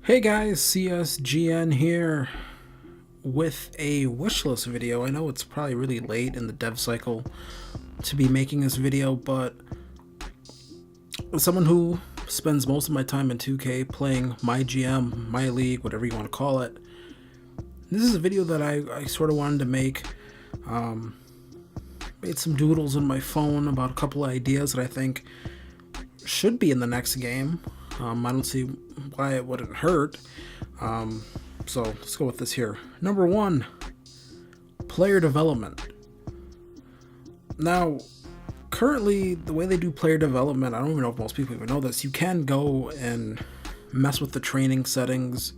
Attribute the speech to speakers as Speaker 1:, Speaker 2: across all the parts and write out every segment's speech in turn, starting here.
Speaker 1: Hey guys, CSGN here with a wishlist video. I know it's probably really late in the dev cycle to be making this video, but as someone who spends most of my time in 2K playing MyGM, MyLeague, whatever you want to call it, this is a video that I sort of wanted to make. Made some doodles in my phone about a couple of ideas that I think should be in the next game. I don't see why it wouldn't hurt. So let's go with this here. Number one, player development. Now, currently, the way they do player development, I don't even know if most people even know this, you can go and mess with the training settings.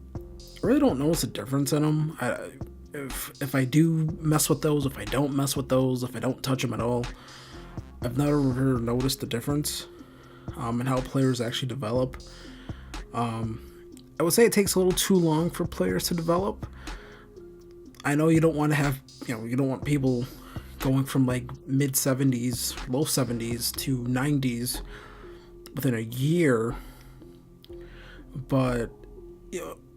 Speaker 1: I really don't notice a difference in them. If I do mess with those, if I don't mess with those, if I don't touch them at all, I've never noticed the difference in how players actually develop. I would say it takes a little too long for players to develop. I know you don't want to have, you don't want people going from like mid 70s, low 70s to 90s within a year, but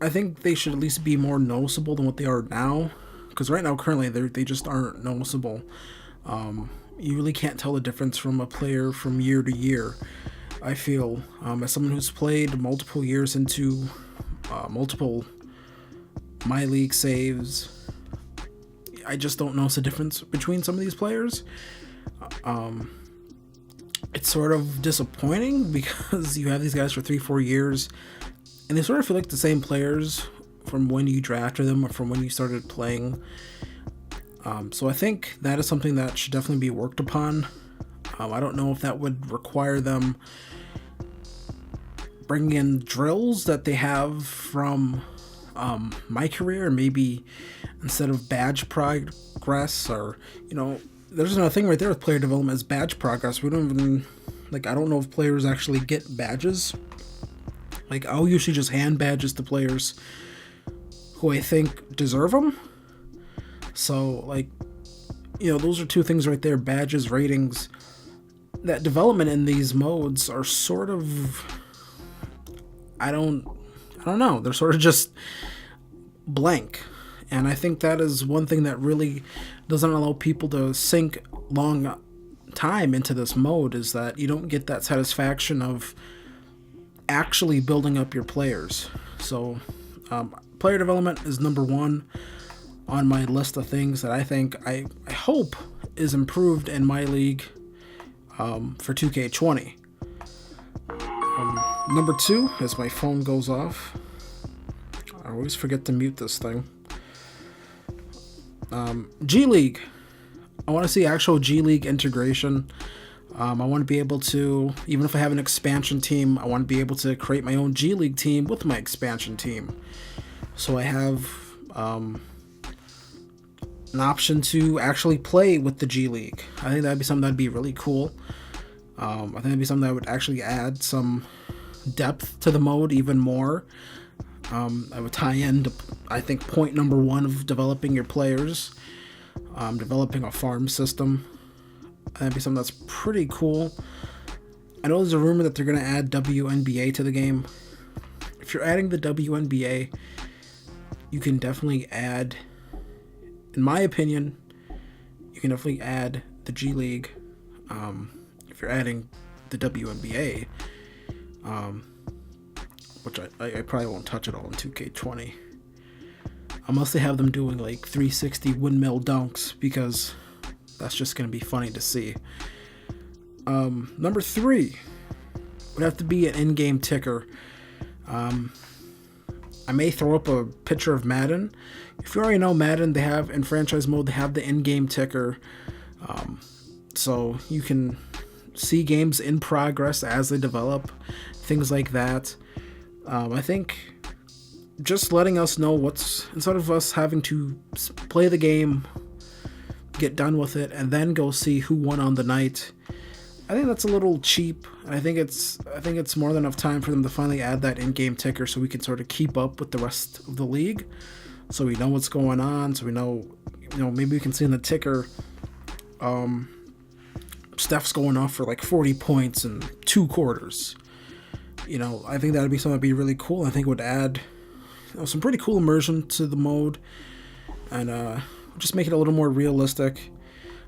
Speaker 1: I think they should at least be more noticeable than what they are now, because right now currently they just aren't noticeable. You really can't tell the difference from a player from year to year. I feel, as someone who's played multiple years into multiple MyLeague saves, I just don't notice a difference between some of these players. It's sort of disappointing because you have these guys for 3-4 years and they sort of feel like the same players from when you drafted them or from when you started playing. So I think that is something that should definitely be worked upon. I don't know if that would require them bringing in drills that they have from my career, maybe instead of badge progress, or there's another thing right there with player development is badge progress. We don't even I don't know if players actually get badges. I'll usually just hand badges to players who I think deserve them. So those are two things right there: badges, ratings. That development in these modes are sort of, I don't know, they're sort of just blank. And I think that is one thing that really doesn't allow people to sink long time into this mode, is that you don't get that satisfaction of actually building up your players. So player development is number one on my list of things that I think I hope is improved in MyLeague for 2K20. Number two, as my phone goes off, I always forget to mute this thing. G League. I want to see actual G League integration. I want to be able to, even if I have an expansion team, I want to be able to create my own G League team with my expansion team. So I have an option to actually play with the G League. I think that'd be something that'd be really cool. I think that'd be something that would actually add some depth to the mode even more. I would tie into, I think, point number one of developing your players, developing a farm system. That'd be something that's pretty cool. I know there's a rumor that they're going to add WNBA to the game. If you're adding the WNBA, you can definitely add, in my opinion, you can definitely add the G League. If you're adding the WNBA, which I probably won't touch it all in 2K20, unless they have them doing 360 windmill dunks, because that's just going to be funny to see. Number three would have to be an in-game ticker. I may throw up a picture of Madden. If you already know Madden, they have, in franchise mode, they have the in-game ticker. So you can see games in progress as they develop, things like that. I think just letting us know instead of us having to play the game, get done with it, and then go see who won on the night, I think that's a little cheap. I think it's more than enough time for them to finally add that in-game ticker so we can sort of keep up with the rest of the league, so we know what's going on, so we know, maybe we can see in the ticker, Steph's going off for 40 points in 2 quarters. I think that would be something that'd be really cool. I think it would add some pretty cool immersion to the mode, and just make it a little more realistic.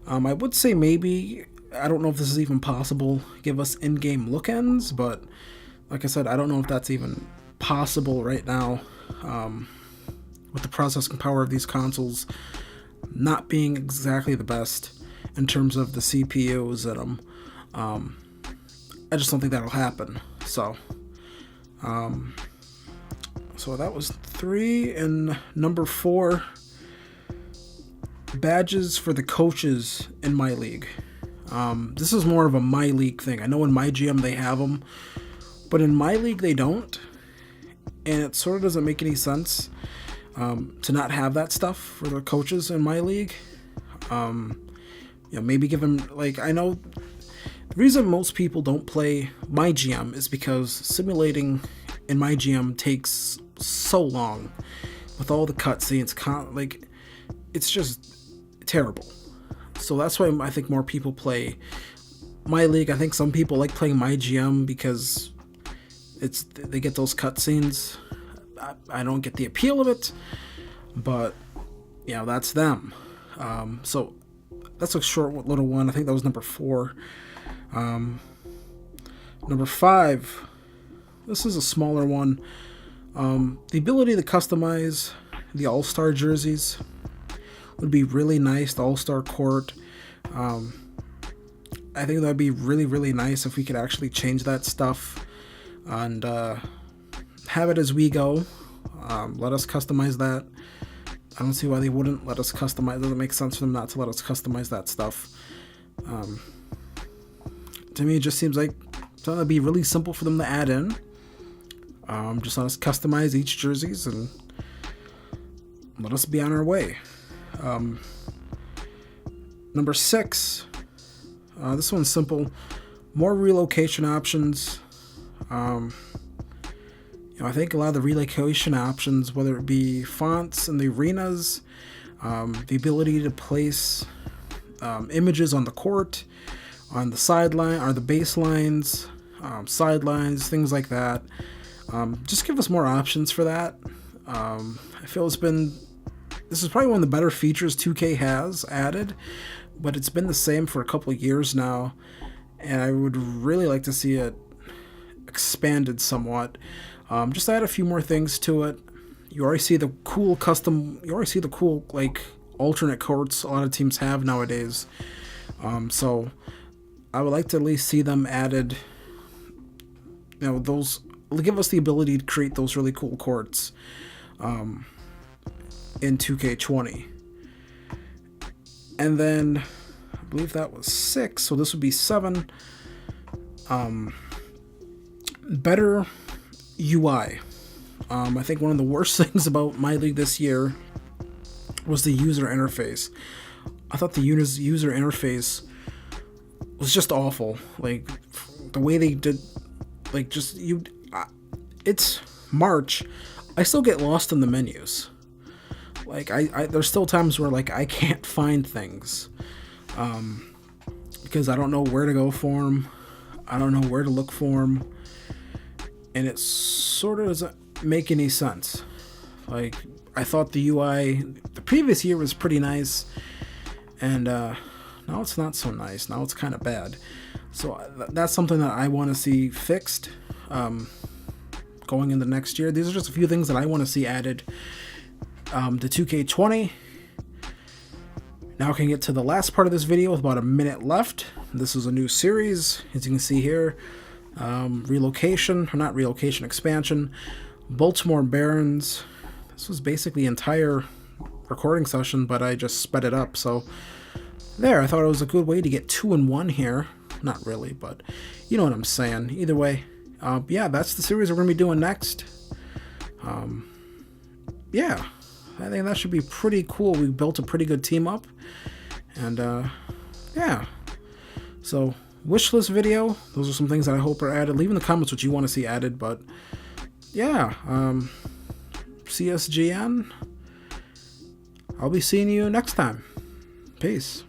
Speaker 1: I would say maybe, I don't know if this is even possible, give us in-game look-ins, but like I said, I don't know if that's even possible right now, with the processing power of these consoles not being exactly the best in terms of the CPUs in them. I just don't think that'll happen. So that was 3, and number 4, badges for the coaches in MyLeague. This is more of a MyLeague thing. I know in MyGM they have them, but in MyLeague they don't, and it sort of doesn't make any sense to not have that stuff for the coaches in MyLeague. Maybe give them, I know the reason most people don't play MyGM is because simulating in MyGM takes so long with all the cutscenes. It's just terrible. So that's why I think more people play MyLeague. I think some people like playing MyGM because they get those cutscenes. I don't get the appeal of it, but that's them. So that's a short little one. I think that was number 4. Number 5. This is a smaller one. The ability to customize the All-Star jerseys would be really nice. The All-Star court. I think that would be really, really nice if we could actually change that stuff and have it as we go. Let us customize that. I don't see why they wouldn't let us customize. It doesn't make sense for them not to let us customize that stuff. To me, it just seems like something that'd be really simple for them to add in. Just let us customize each jerseys and let us be on our way. Number 6. This one's simple. More relocation options. I think a lot of the relocation options, whether it be fonts in the arenas, the ability to place images on the court, on the sideline, or the baselines, sidelines, things like that. Just give us more options for that. I feel this is probably one of the better features 2K has added, but it's been the same for a couple of years now, and I would really like to see it expanded somewhat. Just add a few more things to it. You already see the cool alternate courts a lot of teams have nowadays. So I would like to at least see them added. Those give us the ability to create those really cool courts in 2K20. And then I believe that was 6, so this would be 7. Better UI. I think one of the worst things about MyLeague this year was the user interface. I thought the user interface was just awful. The way they did, it's March. I still get lost in the menus. There's still times where I can't find things because I don't know where to go for them. I don't know where to look for them. And it sort of doesn't make any sense. I thought the UI the previous year was pretty nice, and now it's not so nice. Now it's kind of bad. So that's something that I want to see fixed going into next year. These are just a few things that I want to see added to 2K20. Now I can get to the last part of this video with about a minute left. This is a new series, as you can see here. Expansion. Baltimore Barons. This was basically the entire recording session, but I just sped it up. So there, I thought it was a good way to get 2 in 1 here. Not really, but you know what I'm saying. Either way, yeah, that's the series we're going to be doing next. Yeah, I think that should be pretty cool. We built a pretty good team up, and yeah. So wish list video. Those are some things that I hope are added. Leave in the comments what you want to see added. But yeah, CSGN. I'll be seeing you next time. Peace.